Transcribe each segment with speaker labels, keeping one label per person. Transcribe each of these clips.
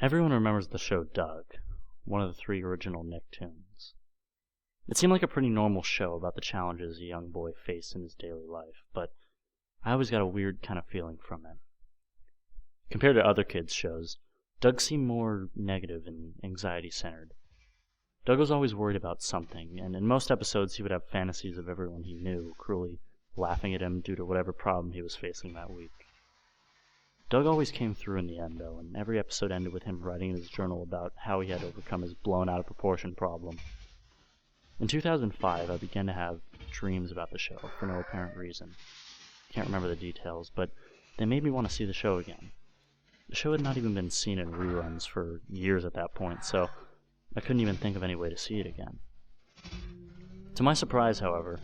Speaker 1: Everyone remembers the show Doug, one of the 3 original Nicktoons. It seemed like a pretty normal show about the challenges a young boy faced in his daily life, but I always got a weird kind of feeling from it. Compared to other kids' shows, Doug seemed more negative and anxiety-centered. Doug was always worried about something, and in most episodes he would have fantasies of everyone he knew cruelly laughing at him due to whatever problem he was facing that week. Doug always came through in the end, though, and every episode ended with him writing in his journal about how he had overcome his blown-out-of-proportion problem. In 2005, I began to have dreams about the show for no apparent reason. I can't remember the details, but they made me want to see the show again. The show had not even been seen in reruns for years at that point, so I couldn't even think of any way to see it again. To my surprise, however,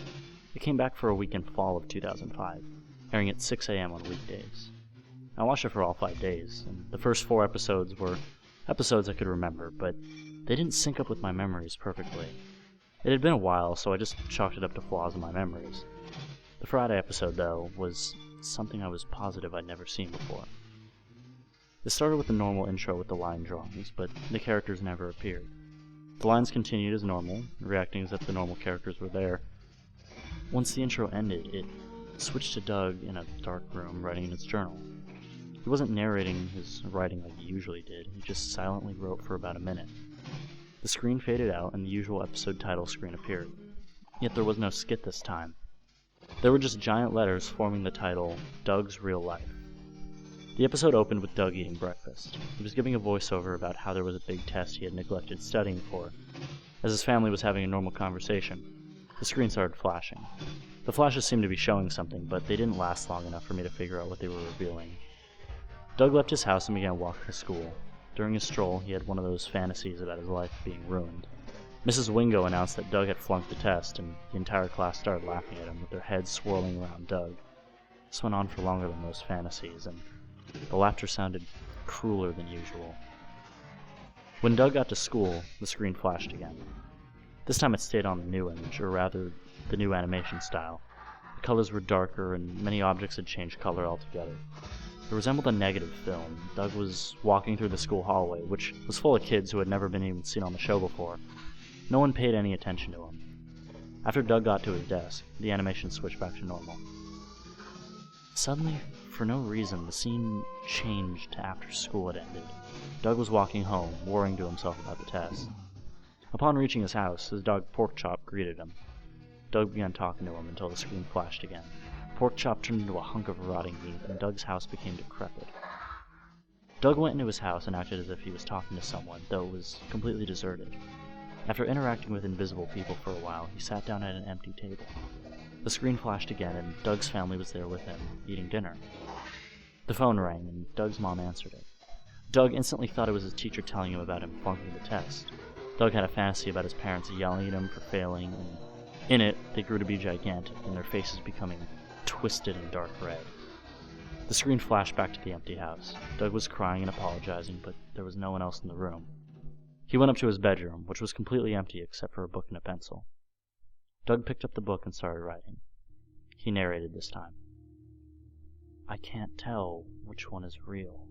Speaker 1: it came back for a week in fall of 2005, airing at 6 a.m. on weekdays. I watched it for all 5 days, and the first 4 episodes were episodes I could remember, but they didn't sync up with my memories perfectly. It had been a while, so I just chalked it up to flaws in my memories. The Friday episode, though, was something I was positive I'd never seen before. It started with the normal intro with the line drawings, but the characters never appeared. The lines continued as normal, reacting as if the normal characters were there. Once the intro ended, it switched to Doug in a dark room writing in his journal. He wasn't narrating his writing like he usually did, he just silently wrote for about a minute. The screen faded out and the usual episode title screen appeared. Yet there was no skit this time. There were just giant letters forming the title, Doug's Real Life. The episode opened with Doug eating breakfast. He was giving a voiceover about how there was a big test he had neglected studying for. As his family was having a normal conversation, the screen started flashing. The flashes seemed to be showing something, but they didn't last long enough for me to figure out what they were revealing. Doug left his house and began walking to school. During his stroll, he had one of those fantasies about his life being ruined. Mrs. Wingo announced that Doug had flunked the test, and the entire class started laughing at him with their heads swirling around Doug. This went on for longer than most fantasies, and the laughter sounded crueler than usual. When Doug got to school, the screen flashed again. This time it stayed on the new image, or rather, the new animation style. The colors were darker, and many objects had changed color altogether. It resembled a negative film. Doug was walking through the school hallway, which was full of kids who had never been even seen on the show before. No one paid any attention to him. After Doug got to his desk, the animation switched back to normal. Suddenly, for no reason, the scene changed to after school had ended. Doug was walking home, worrying to himself about the test. Upon reaching his house, his dog Porkchop greeted him. Doug began talking to him until the screen flashed again. Porkchop turned into a hunk of rotting meat, and Doug's house became decrepit. Doug went into his house and acted as if he was talking to someone, though it was completely deserted. After interacting with invisible people for a while, he sat down at an empty table. The screen flashed again, and Doug's family was there with him, eating dinner. The phone rang, and Doug's mom answered it. Doug instantly thought it was his teacher telling him about him flunking the test. Doug had a fantasy about his parents yelling at him for failing, and in it, they grew to be gigantic, and their faces becoming twisted and dark red. The screen flashed back to the empty house. Doug was crying and apologizing, but there was no one else in the room. He went up to his bedroom, which was completely empty except for a book and a pencil. Doug picked up the book and started writing. He narrated this time. I can't tell which one is real.